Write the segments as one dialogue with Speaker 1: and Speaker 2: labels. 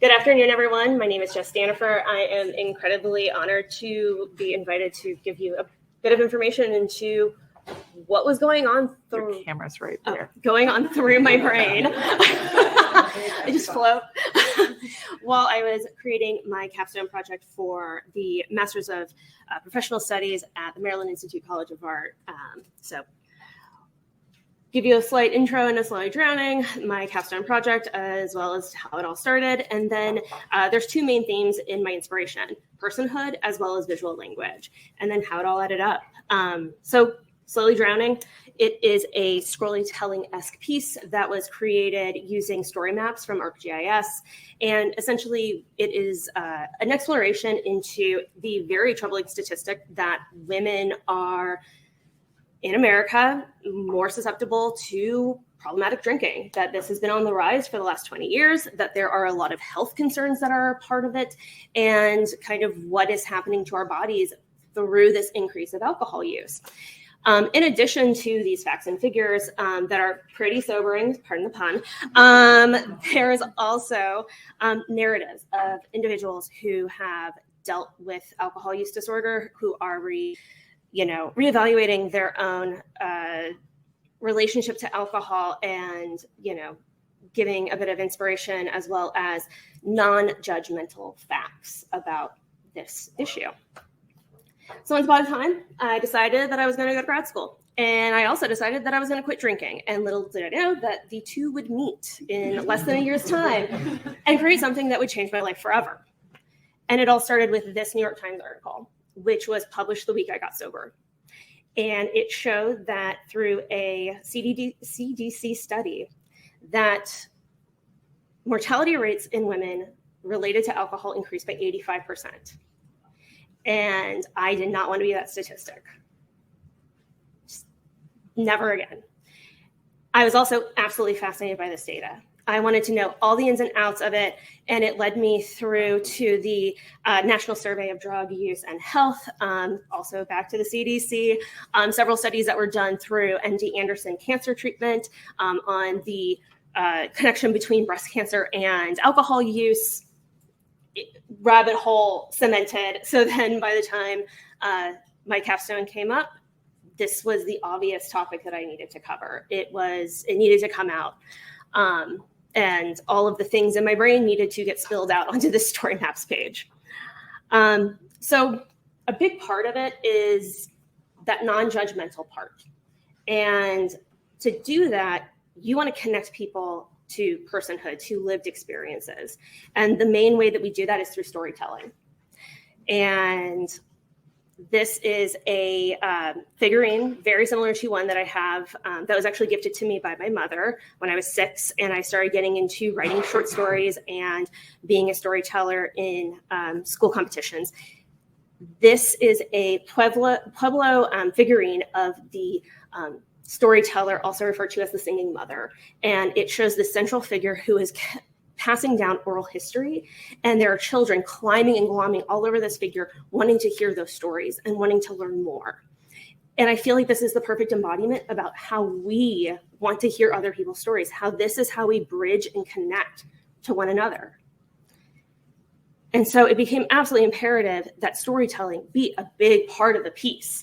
Speaker 1: Good afternoon, everyone. My name is Standefer. I am incredibly honored to be invited to give you a bit of information into what was going on through
Speaker 2: Your camera's right there.
Speaker 1: Going on through my brain. I just float while I was creating my capstone project for the Masters of Professional Studies at the Maryland Institute College of Art. So give you a slight intro into Slowly Drowning, my capstone project, as well as how it all started. And then there's two main themes in my inspiration: personhood as well as visual language, and then how it all added up. So Slowly Drowning, it is a storytelling-esque piece that was created using story maps from ArcGIS. And essentially, it is an exploration into the very troubling statistic that women are, in America, more susceptible to problematic drinking, that this has been on the rise for the last 20 years, that there are a lot of health concerns that are a part of it, and kind of what is happening to our bodies through this increase of alcohol use. In addition to these facts and figures that are pretty sobering, pardon the pun, there's also narratives of individuals who have dealt with alcohol use disorder, who are reevaluating their own relationship to alcohol, and giving a bit of inspiration as well as non-judgmental facts about this issue. So once upon a time, I decided that I was going to go to grad school, and I also decided that I was going to quit drinking. And little did I know that the two would meet in less than a year's time and create something that would change my life forever. And it all started with this New York Times article, which was published the week I got sober. And it showed that through a CDC study that mortality rates in women related to alcohol increased by 85%. And I did not want to be that statistic. Just never again. I was also absolutely fascinated by this data. I wanted to know all the ins and outs of it, and it led me through to the National Survey of Drug Use and Health, also back to the CDC, several studies that were done through MD Anderson cancer treatment on the connection between breast cancer and alcohol use. Rabbit hole cemented. So then by the time my capstone came up, this was the obvious topic that I needed to cover. It needed to come out. And all of the things in my brain needed to get spilled out onto the story maps page. So a big part of it is that non-judgmental part. And to do that, you want to connect people to personhood, to lived experiences. And the main way that we do that is through storytelling. And this is a figurine very similar to one that I have that was actually gifted to me by my mother when I was 6, and I started getting into writing short stories and being a storyteller in school competitions. This is a Pueblo figurine of the storyteller, also referred to as the singing mother. And it shows the central figure who is passing down oral history. And there are children climbing and glomming all over this figure, wanting to hear those stories and wanting to learn more. And I feel like this is the perfect embodiment about how we want to hear other people's stories, how this is how we bridge and connect to one another. And so it became absolutely imperative that storytelling be a big part of the piece.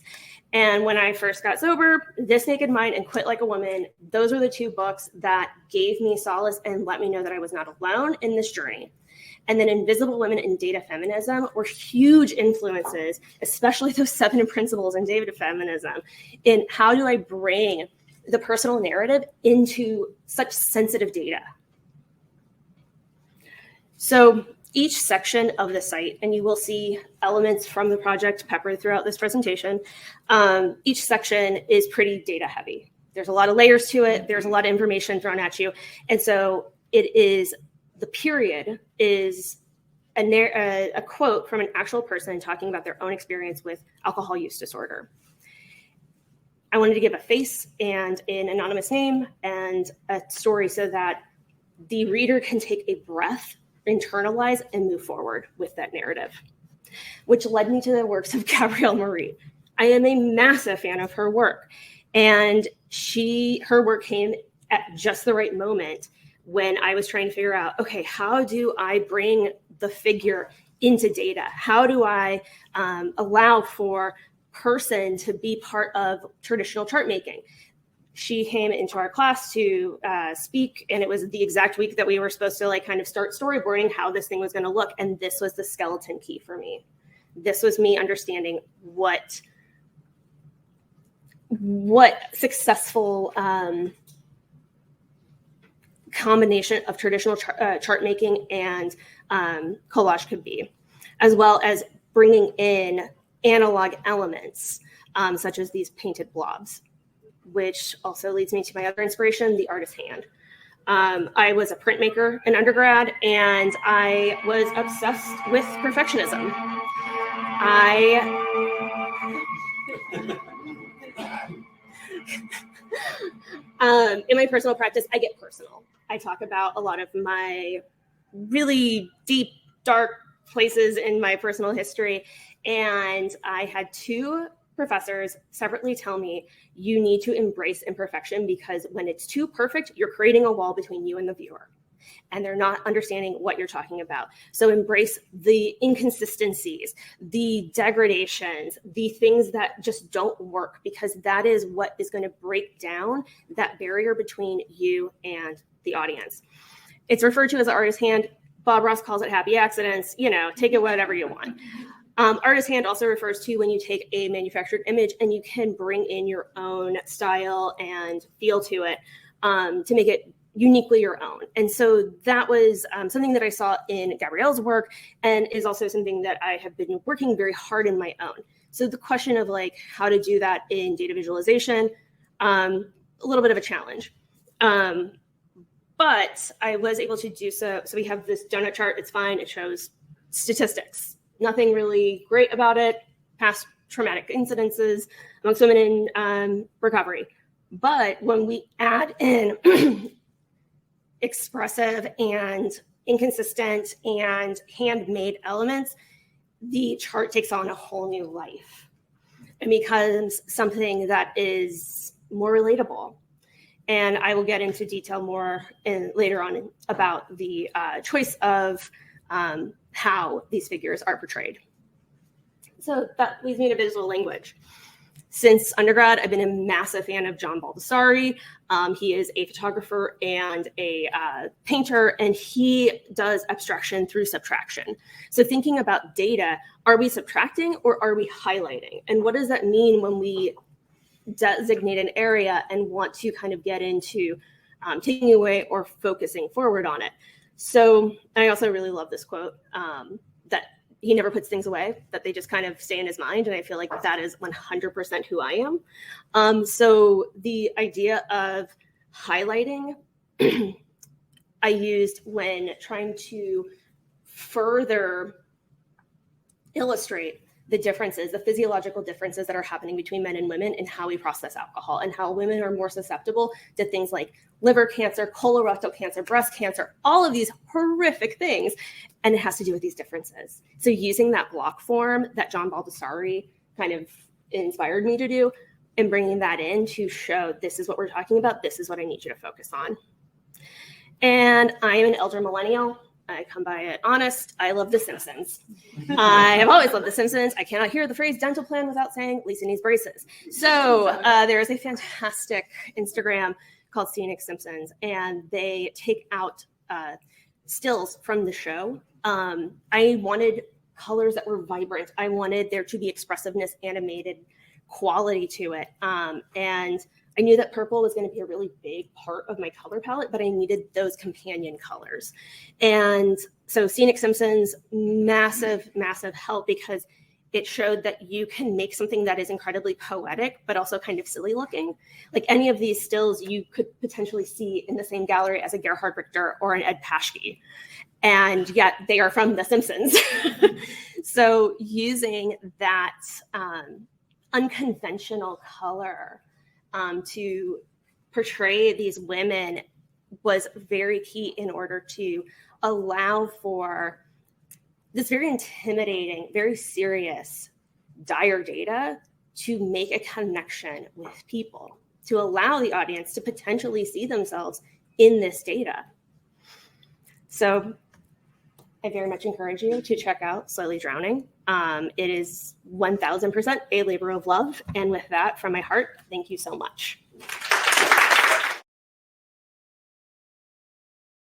Speaker 1: And when I first got sober, This Naked Mind and Quit Like a Woman, those were the two books that gave me solace and let me know that I was not alone in this journey. And then Invisible Women in Data Feminism were huge influences, especially those 7 principles in data feminism, in how do I bring the personal narrative into such sensitive data. So each section of the site, and you will see elements from the project peppered throughout this presentation, each section is pretty data heavy. There's a lot of layers to it. There's a lot of information thrown at you. And so the period is a quote from an actual person talking about their own experience with alcohol use disorder. I wanted to give a face and an anonymous name and a story so that the reader can take a breath, internalize, and move forward with that narrative, which led me to the works of Gabrielle Marie. I am a massive fan of her work, and her work came at just the right moment when I was trying to figure out, okay, how do I bring the figure into data? How do I allow for person to be part of traditional chart making? She came into our class to speak, and it was the exact week that we were supposed to like kind of start storyboarding how this thing was going to look. And this was the skeleton key for me. This was me understanding what successful combination of traditional chart making and collage could be, as well as bringing in analog elements such as these painted blobs, which also leads me to my other inspiration, the artist's hand. I was a printmaker in undergrad, and I was obsessed with perfectionism. In my personal practice, I get personal. I talk about a lot of my really deep, dark places in my personal history. And I had two professors separately tell me, you need to embrace imperfection, because when it's too perfect, you're creating a wall between you and the viewer, and they're not understanding what you're talking about. So embrace the inconsistencies, the degradations, the things that just don't work, because that is what is going to break down that barrier between you and the audience. It's referred to as the artist's hand. Bob Ross calls it happy accidents. You know, take it whatever you want. Artist's hand also refers to when you take a manufactured image and you can bring in your own style and feel to it to make it uniquely your own. And so that was something that I saw in Gabrielle's work, and is also something that I have been working very hard in my own. So the question of like how to do that in data visualization, a little bit of a challenge. But I was able to do so. So we have this donut chart. It's fine. It shows statistics. Nothing really great about it. Past traumatic incidences amongst women in recovery. But when we add in expressive and inconsistent and handmade elements, the chart takes on a whole new life and becomes something that is more relatable. And I will get into detail more later on about the choice of how these figures are portrayed. So that leads me to visual language. Since undergrad, I've been a massive fan of John Baldessari. He is a photographer and a painter, and he does abstraction through subtraction. So thinking about data, are we subtracting or are we highlighting? And what does that mean when we designate an area and want to kind of get into taking away or focusing forward on it? So I also really love this quote that he never puts things away, that they just kind of stay in his mind. And I feel like that is 100% who I am. So the idea of highlighting I used when trying to further illustrate the differences, the physiological differences that are happening between men and women in how we process alcohol, and how women are more susceptible to things like liver cancer, colorectal cancer, breast cancer, all of these horrific things. And it has to do with these differences. So using that block form that John Baldessari kind of inspired me to do, and bringing that in to show this is what we're talking about, this is what I need you to focus on. And I am an elder millennial. I come by it honest. I love The Simpsons. I have always loved The Simpsons. I cannot hear the phrase dental plan without saying Lisa needs braces. So there is a fantastic Instagram called Scenic Simpsons, and they take out stills from the show. I wanted colors that were vibrant. I wanted there to be expressiveness, animated quality to it. And I knew that purple was going to be a really big part of my color palette, but I needed those companion colors. And so Scenic Simpsons, massive, massive help, because it showed that you can make something that is incredibly poetic, but also kind of silly looking. Like any of these stills you could potentially see in the same gallery as a Gerhard Richter or an Ed Paschke. And yet they are from The Simpsons. So using that unconventional color to portray these women was very key in order to allow for this very intimidating, very serious, dire data to make a connection with people, to allow the audience to potentially see themselves in this data. So I very much encourage you to check out Slowly Drowning. It is 1000% a labor of love. And with that, from my heart, thank you so much.